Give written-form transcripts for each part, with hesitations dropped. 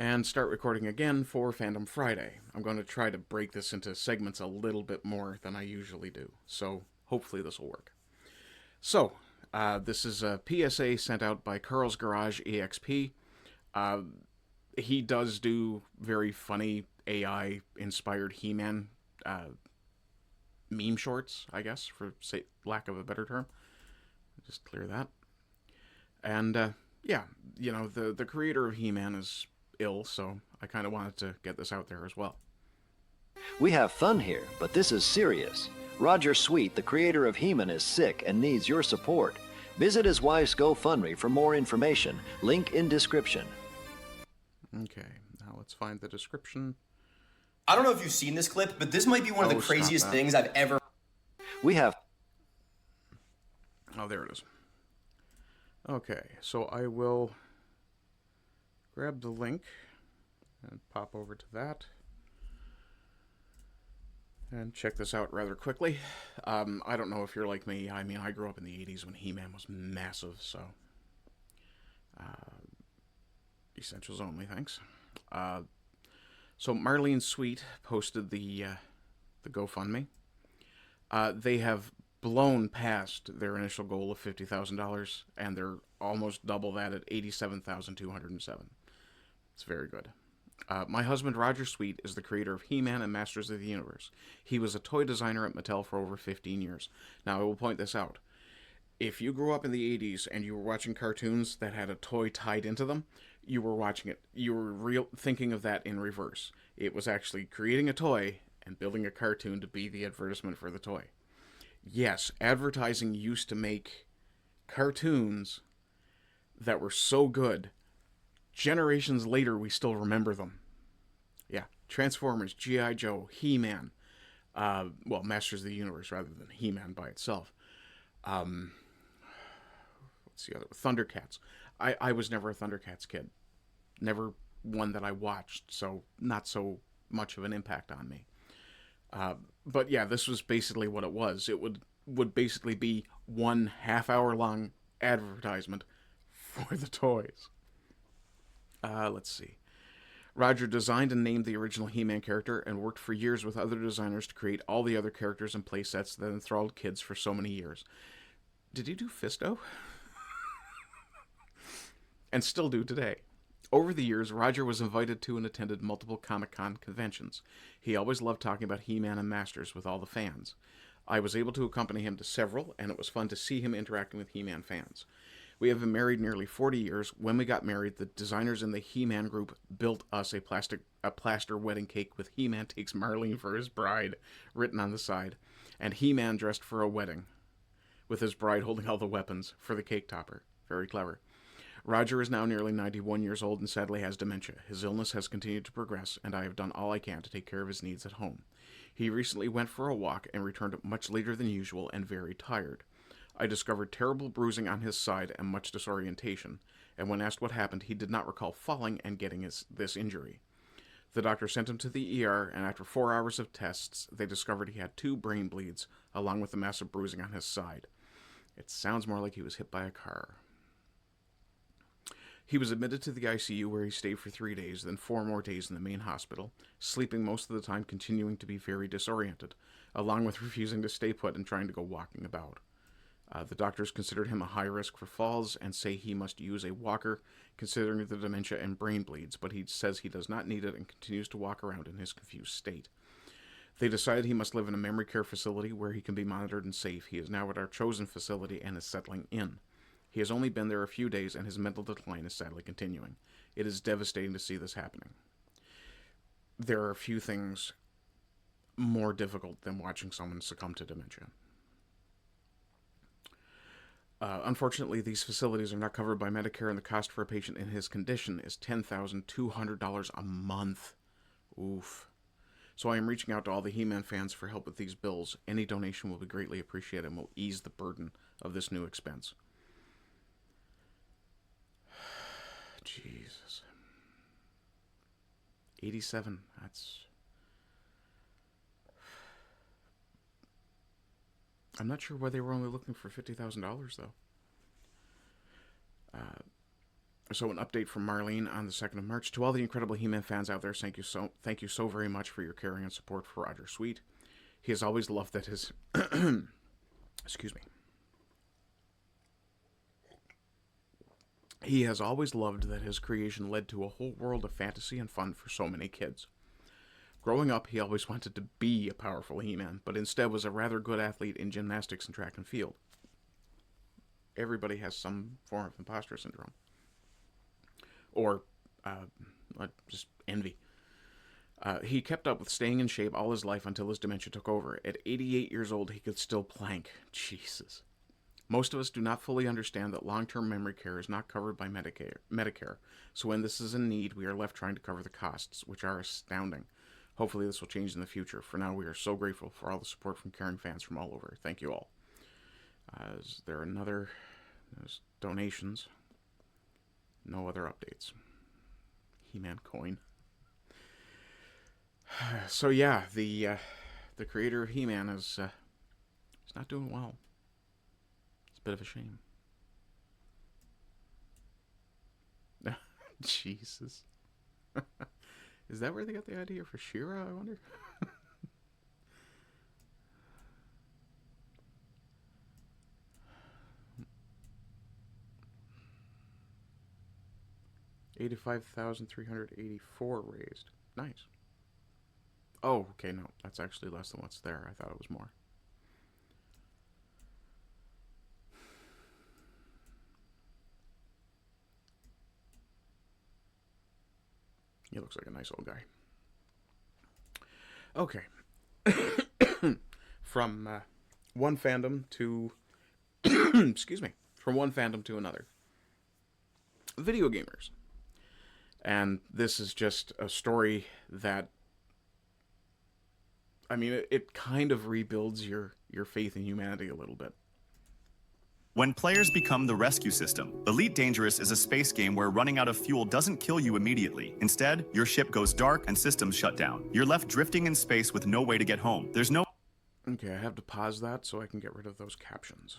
and start recording again for Fandom Friday. I'm going to try to break this into segments a little bit more than I usually do, so hopefully this will work. So, this is a PSA sent out by Carl's Garage EXP. He does do very funny AI-inspired He-Man meme shorts, I guess, for lack of a better term. Just clear that. And yeah, the creator of He-Man is ill, so I kind of wanted to get this out there as well. We have fun here, but this is serious. Roger Sweet, the creator of He-Man, is sick and needs your support. Visit his wife's GoFundMe for more information. Link in description. Okay, now let's find the description. I don't know if you've seen this clip, but this might be one of the craziest things I've ever... We have... Oh, there it is. Okay, so I will grab the link and pop over to that and check this out rather quickly. I don't know if you're like me. I mean, I grew up in the 80s when He-Man was massive, so essentials only, thanks. So Marlene Sweet posted the GoFundMe. They have blown past their initial goal of $50,000, and they're almost double that at $87,207. It's very good. My husband, Roger Sweet, is the creator of He-Man and Masters of the Universe. He was a toy designer at Mattel for over 15 years. Now, I will point this out. If you grew up in the 80s and you were watching cartoons that had a toy tied into them, you were watching it. You were thinking of that in reverse. It was actually creating a toy and building a cartoon to be the advertisement for the toy. Yes, advertising used to make cartoons that were so good. Generations later, we still remember them. Yeah, Transformers, G.I. Joe, He-Man. Well, Masters of the Universe rather than He-Man by itself. What's the other? Thundercats. I was never a Thundercats kid. Never one that I watched, so not so much of an impact on me. But yeah, this was basically what it was. It would basically be 1 half-hour long advertisement for the toys. Let's see. Roger designed and named the original He-Man character and worked for years with other designers to create all the other characters and playsets that enthralled kids for so many years. Did he do Fisto? And still do today. Over the years, Roger was invited to and attended multiple Comic-Con conventions. He always loved talking about He-Man and Masters with all the fans. I was able to accompany him to several, and it was fun to see him interacting with He-Man fans. We have been married nearly 40 years. When we got married, the designers in the He-Man group built us a plaster wedding cake with He-Man takes Marlene for his bride written on the side, and He-Man dressed for a wedding, with his bride holding all the weapons for the cake topper. Very clever. Roger is now nearly 91 years old and sadly has dementia. His illness has continued to progress, and I have done all I can to take care of his needs at home. He recently went for a walk and returned much later than usual and very tired. I discovered terrible bruising on his side and much disorientation, and when asked what happened, he did not recall falling and getting this injury. The doctor sent him to the ER, and after 4 hours of tests, they discovered he had 2 brain bleeds, along with the massive bruising on his side. It sounds more like he was hit by a car. He was admitted to the ICU where he stayed for 3 days, then 4 more days in the main hospital, sleeping most of the time, continuing to be very disoriented, along with refusing to stay put and trying to go walking about. The doctors considered him a high risk for falls and say he must use a walker, considering the dementia and brain bleeds, but he says he does not need it and continues to walk around in his confused state. They decided he must live in a memory care facility where he can be monitored and safe. He is now at our chosen facility and is settling in. He has only been there a few days, and his mental decline is sadly continuing. It is devastating to see this happening. There are few things more difficult than watching someone succumb to dementia. Unfortunately, these facilities are not covered by Medicare, and the cost for a patient in his condition is $10,200 a month. Oof. So I am reaching out to all the He-Man fans for help with these bills. Any donation will be greatly appreciated and will ease the burden of this new expense. Jesus. 87. That's... I'm not sure why they were only looking for $50,000, though. So an update from Marlene on the 2nd of March. To all the incredible He-Man fans out there, thank you so very much for your caring and support for Roger Sweet. He has always loved that his excuse me. He has always loved that his creation led to a whole world of fantasy and fun for so many kids. Growing up, he always wanted to be a powerful He-Man, but instead was a rather good athlete in gymnastics and track and field. Everybody has some form of imposter syndrome. Or just envy. He kept up with staying in shape all his life until his dementia took over. At 88 years old, he could still plank. Jesus. Most of us do not fully understand that long-term memory care is not covered by Medicare, so when this is in need, we are left trying to cover the costs, which are astounding. Hopefully this will change in the future. For now, we are so grateful for all the support from caring fans from all over. Thank you all. Is there another... There's donations. No other updates. He-Man coin. So yeah, the creator of He-Man is he's not doing well. It's a bit of a shame. Jesus. Is that where they got the idea for She-Ra, I wonder? $85,384 raised. Nice. Oh, okay, no. That's actually less than what's there. I thought it was more. He looks like a nice old guy. Okay. From one fandom to... excuse me. From one fandom to another. Video gamers. And this is just a story that... I mean, it kind of rebuilds your faith in humanity a little bit. When players become the rescue system, Elite Dangerous is a space game where running out of fuel doesn't kill you immediately. Instead, your ship goes dark and systems shut down. You're left drifting in space with no way to get home. There's no... Okay, I have to pause that so I can get rid of those captions.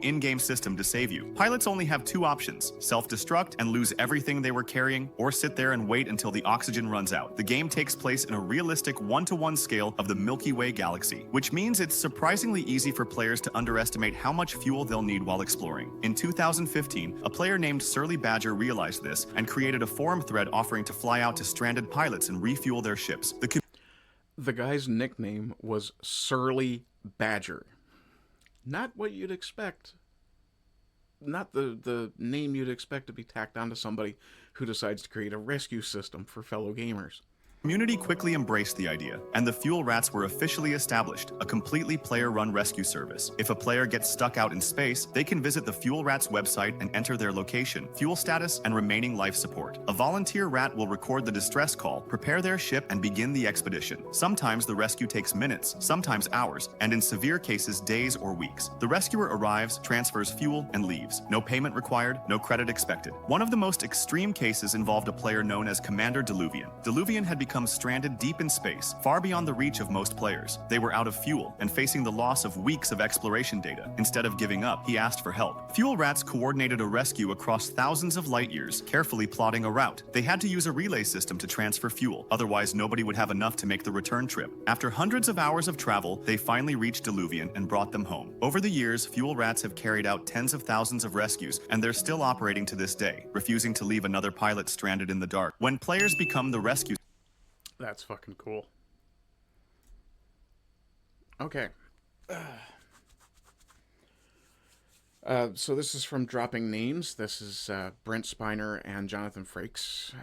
in-game system to save you. Pilots only have two options: self-destruct and lose everything they were carrying, or sit there and wait until the oxygen runs out. The game takes place in a realistic 1-to-1 scale of the Milky Way galaxy, which means it's surprisingly easy for players to underestimate how much fuel they'll need while exploring. In 2015, a player named Surly Badger realized this and created a forum thread offering to fly out to stranded pilots and refuel their ships. The guy's nickname was Surly Badger. Not what you'd expect. Not the name you'd expect to be tacked onto somebody who decides to create a rescue system for fellow gamers. Community quickly embraced the idea, and the Fuel Rats were officially established, a completely player-run rescue service. If a player gets stuck out in space, they can visit the Fuel Rats website and enter their location, fuel status, and remaining life support. A volunteer rat will record the distress call, prepare their ship, and begin the expedition. Sometimes the rescue takes minutes, sometimes hours, and in severe cases, days or weeks. The rescuer arrives, transfers fuel, and leaves. No payment required, no credit expected. One of the most extreme cases involved a player known as Commander Diluvian. Diluvian had become stranded deep in space, far beyond the reach of most players. They were out of fuel and facing the loss of weeks of exploration data. Instead of giving up, he asked for help. Fuel Rats coordinated a rescue across thousands of light years, carefully plotting a route. They had to use a relay system to transfer fuel, otherwise nobody would have enough to make the return trip. After hundreds of hours of travel, they finally reached Diluvian and brought them home. Over the years, Fuel Rats have carried out tens of thousands of rescues, and they're still operating to this day, refusing to leave another pilot stranded in the dark. When players become the rescue... That's fucking cool. Okay. So this is from Dropping Names. This is Brent Spiner and Jonathan Frakes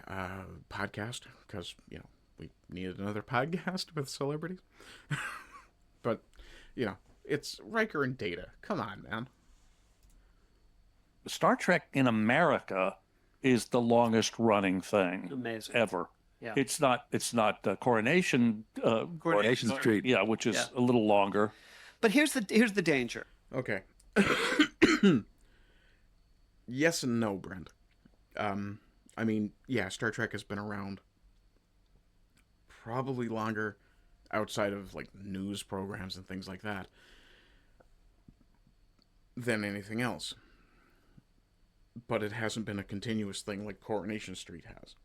podcast, because, you know, we needed another podcast with celebrities. But, you know, it's Riker and Data. Come on, man. Star Trek in America is the longest running thing Amazing. ever. Yeah. It's not Coronation Street. Yeah, which is a little longer. But here's the danger. Okay. Yes and no, Brent. I mean, yeah, Star Trek has been around probably longer outside of, like, news programs and things like that than anything else. But it hasn't been a continuous thing like Coronation Street has.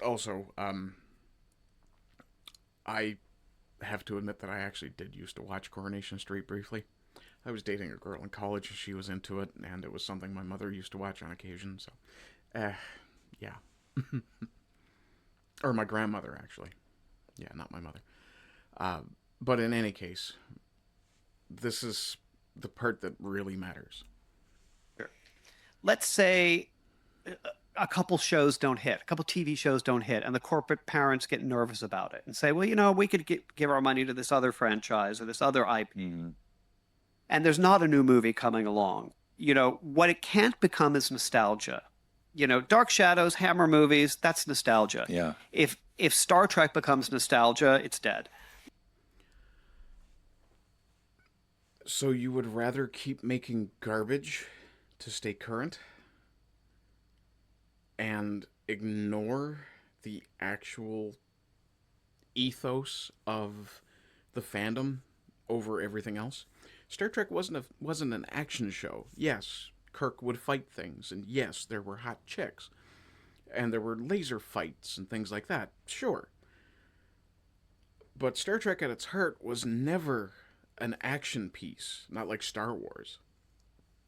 Also, I have to admit that I actually did used to watch Coronation Street briefly. I was dating a girl in college, and she was into it, and it was something my mother used to watch on occasion, so, yeah. Or my grandmother, actually. Yeah, not my mother. But in any case, this is the part that really matters. Let's say a couple shows don't hit, a couple TV shows don't hit, and the corporate parents get nervous about it and say, well, you know, we could give our money to this other franchise or this other IP. And there's not a new movie coming along. You know, what it can't become is nostalgia. You know, Dark Shadows, Hammer movies, that's nostalgia. Yeah. If Star Trek becomes nostalgia, it's dead. So you would rather keep making garbage to stay current and ignore the actual ethos of the fandom over everything else? Star Trek wasn't an action show. Yes, Kirk would fight things, and yes, there were hot chicks, and there were laser fights and things like that. Sure. But Star Trek at its heart was never an action piece, not like Star Wars,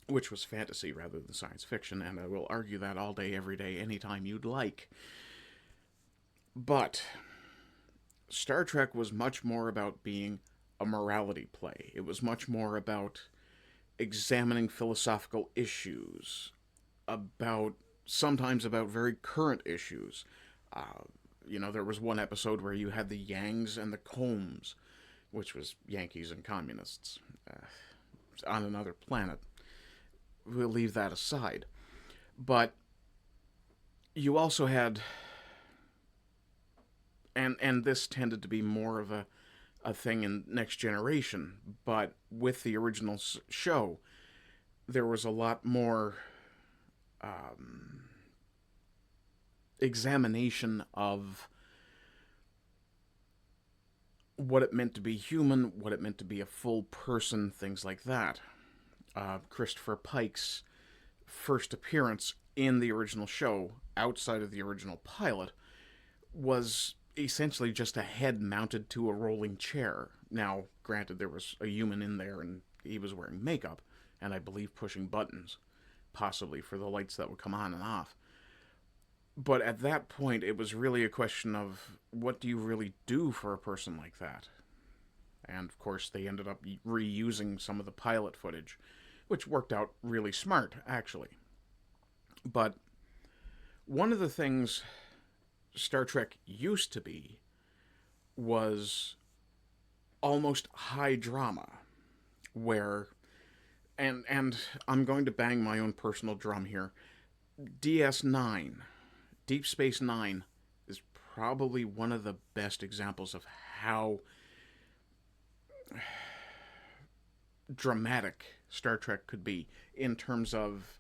which was fantasy rather than science fiction, and I will argue that all day, every day, anytime you'd like. But Star Trek was much more about being a morality play. It was much more about examining philosophical issues, sometimes about very current issues. You know, there was one episode where you had the Yangs and the Combs, which was Yankees and communists, on another planet. We'll leave that aside. But you also had, and this tended to be more of a thing in Next Generation, but with the original show, there was a lot more examination of what it meant to be human, what it meant to be a full person, things like that. Christopher Pike's first appearance in the original show, outside of the original pilot, was essentially just a head mounted to a rolling chair. Now, granted, there was a human in there, and he was wearing makeup, and I believe pushing buttons, possibly for the lights that would come on and off. But at that point, it was really a question of, what do you really do for a person like that? And, of course, they ended up reusing some of the pilot footage, which worked out really smart, actually. But one of the things Star Trek used to be was almost high drama, where, and I'm going to bang my own personal drum here, DS9, Deep Space Nine, is probably one of the best examples of how dramatic Star Trek could be in terms of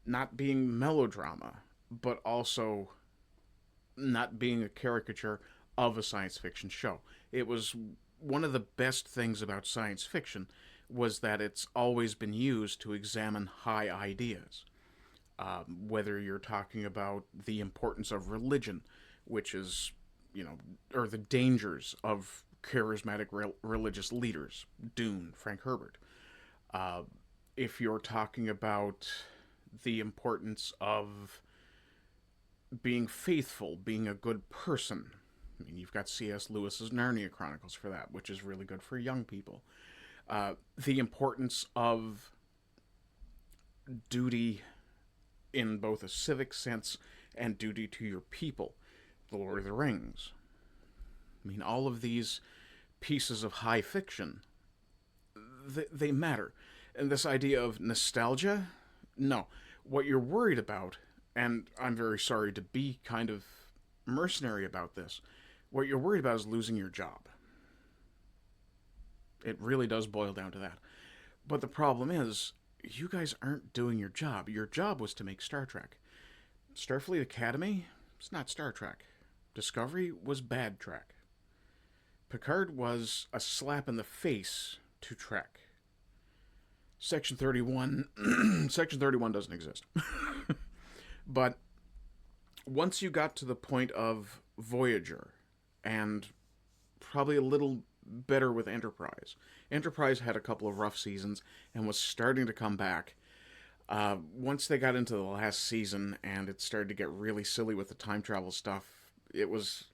not being melodrama, but also not being a caricature of a science fiction show. It was one of the best things about science fiction was that it's always been used to examine high ideas. Whether you're talking about the importance of religion, which is, you know, or the dangers of charismatic religious leaders, Dune, Frank Herbert. If you're talking about the importance of being faithful, being a good person, I mean, you've got C.S. Lewis's Narnia Chronicles for that, which is really good for young people. The importance of duty in both a civic sense and duty to your people, The Lord of the Rings. I mean, all of these pieces of high fiction, they matter. And this idea of nostalgia, no. What you're worried about, and I'm very sorry to be kind of mercenary about this, what you're worried about is losing your job. It really does boil down to that. But the problem is, you guys aren't doing your job. Your job was to make Star Trek. Starfleet Academy, it's not Star Trek. Discovery was bad Trek. Picard was a slap in the face to Trek. Section 31, Section 31 doesn't exist. But once you got to the point of Voyager, and probably a little better with Enterprise. Enterprise had a couple of rough seasons and was starting to come back. Once they got into the last season and it started to get really silly with the time travel stuff, it was...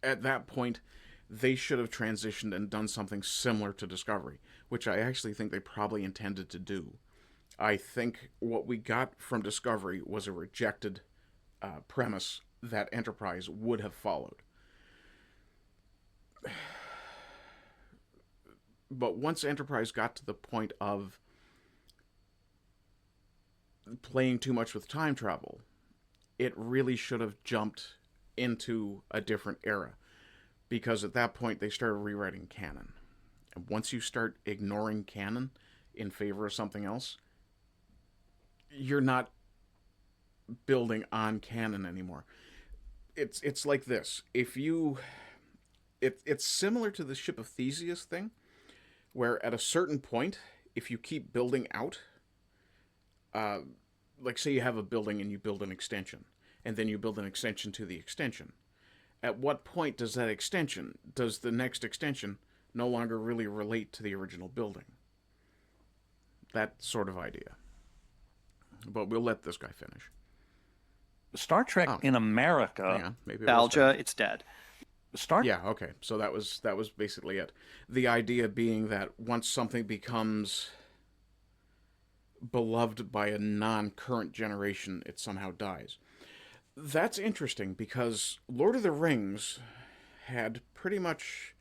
At that point, they should have transitioned and done something similar to Discovery, which I actually think they probably intended to do. I think what we got from Discovery was a rejected premise that Enterprise would have followed. But once Enterprise got to the point of playing too much with time travel, it really should have jumped into a different era. Because at that point, they started rewriting canon. And once you start ignoring canon in favor of something else, you're not building on canon anymore. It's like this. If you... It's similar to the Ship of Theseus thing, where at a certain point, if you keep building out, like say you have a building and you build an extension, and then you build an extension to the extension, at what point does the next extension no longer really relate to the original building? That sort of idea. But we'll let this guy finish. Star Trek in America. Hang on, maybe Nostalgia, it's dead. Yeah, okay. So that was basically it. The idea being that once something becomes beloved by a non-current generation, it somehow dies. That's interesting because Lord of the Rings had pretty much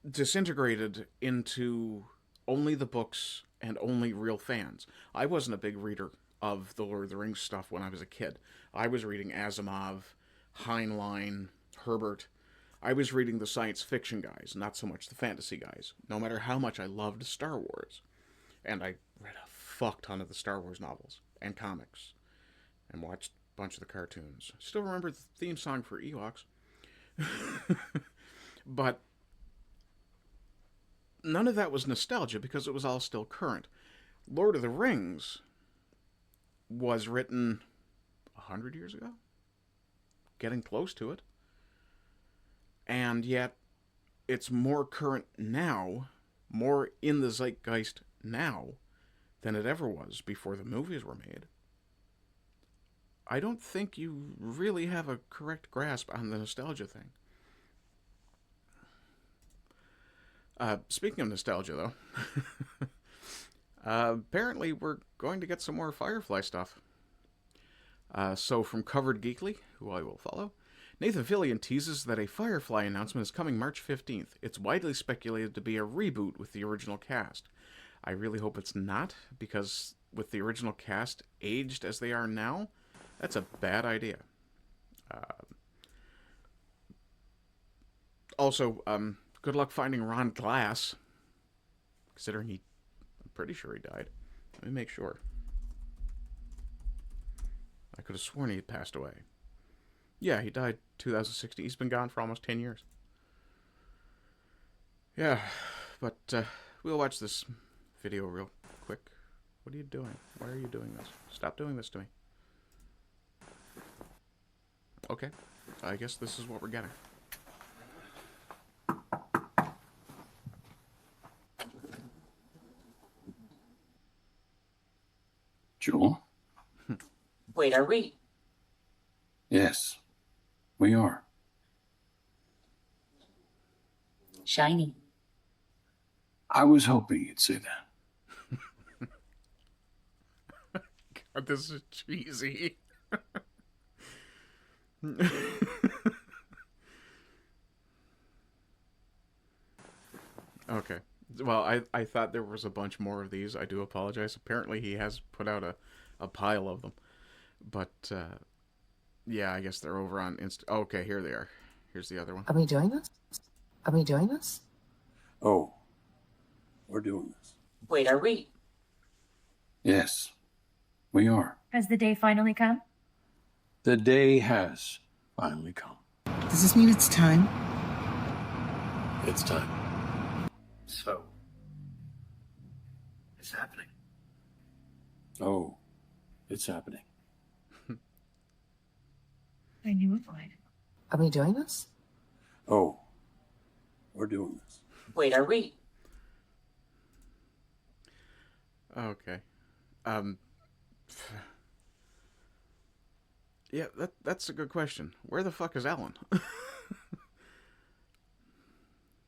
disintegrated into only the books and only real fans. I wasn't a big reader of the Lord of the Rings stuff when I was a kid. I was reading Asimov, Heinlein, Herbert. I was reading the science fiction guys, not so much the fantasy guys, no matter how much I loved Star Wars. And I read a fuck ton of the Star Wars novels and comics and watched a bunch of the cartoons. Still remember the theme song for Ewoks. But none of that was nostalgia because it was all still current. Lord of the Rings was written 100 years ago? Getting close to it. And yet, it's more current now, more in the zeitgeist now, than it ever was before the movies were made. I don't think you really have a correct grasp on the nostalgia thing. Speaking of nostalgia, though, apparently we're going to get some more Firefly stuff. So from Covered Geekly, who I will follow, Nathan Fillion teases that a Firefly announcement is coming March 15th. It's widely speculated to be a reboot with the original cast. I really hope it's not, because with the original cast aged as they are now, that's a bad idea. Also, good luck finding Ron Glass, considering I'm pretty sure he died. Let me make sure. I could have sworn he had passed away. Yeah, he died 2016. He's been gone for almost 10 years. Yeah, but we'll watch this video real quick. What are you doing? Why are you doing this? Stop doing this to me. Okay, I guess this is what we're getting. Joel? Wait, are we? Yes, we are. Shiny. I was hoping you'd say that. God, this is cheesy. Okay. Well, I thought there was a bunch more of these. I do apologize. Apparently he has put out a pile of them. But, yeah, I guess they're over on Insta. Okay, here they are. Here's the other one. Are we doing this? Are we doing this? Oh, we're doing this. Wait, are we? Yes, we are. Has the day finally come? The day has finally come. Does this mean it's time? It's time. So, Oh, it's happening. I knew it would. Are we doing this? Oh, we're doing this. Wait, are we? Okay. Yeah, that's a good question. Where the fuck is Ellen?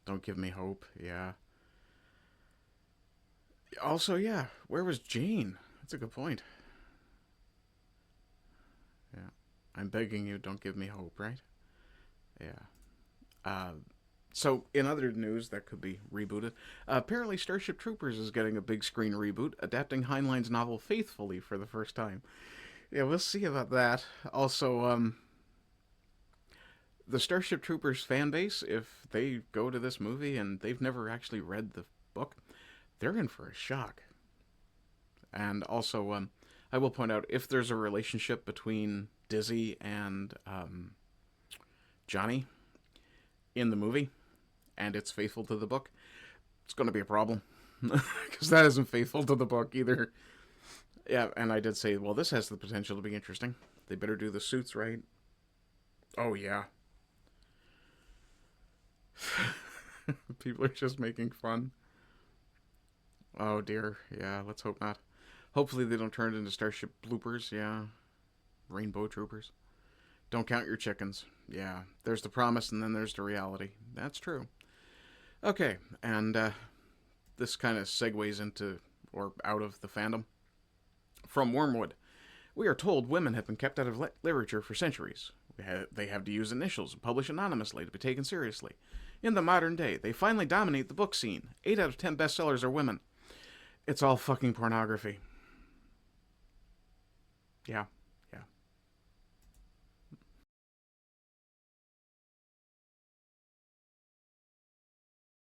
Don't give me hope. Yeah. Also, yeah, where was Jane? That's a good point. Yeah. I'm begging you, don't give me hope, right? Yeah. So, in other news that could be rebooted, apparently Starship Troopers is getting a big screen reboot, adapting Heinlein's novel faithfully for the first time. Yeah, we'll see about that. Also, the Starship Troopers fan base, if they go to this movie and they've never actually read the book, they're in for a shock. And also, I will point out, if there's a relationship between Dizzy and Johnny in the movie, and it's faithful to the book, it's going to be a problem. Because that isn't faithful to the book either. Yeah, and I did say, well, this has the potential to be interesting. They better do the suits right. Oh, yeah. People are just making fun. Oh, dear. Yeah, let's hope not. Hopefully they don't turn it into Starship Bloopers, yeah. Rainbow Troopers. Don't count your chickens. Yeah, there's the promise and then there's the reality. That's true. Okay, and this kind of segues into, or out of, the fandom. From Wormwood. We are told women have been kept out of literature for centuries. They have to use initials and publish anonymously to be taken seriously. In the modern day, they finally dominate the book scene. 8 out of 10 bestsellers are women. It's all fucking pornography. Yeah.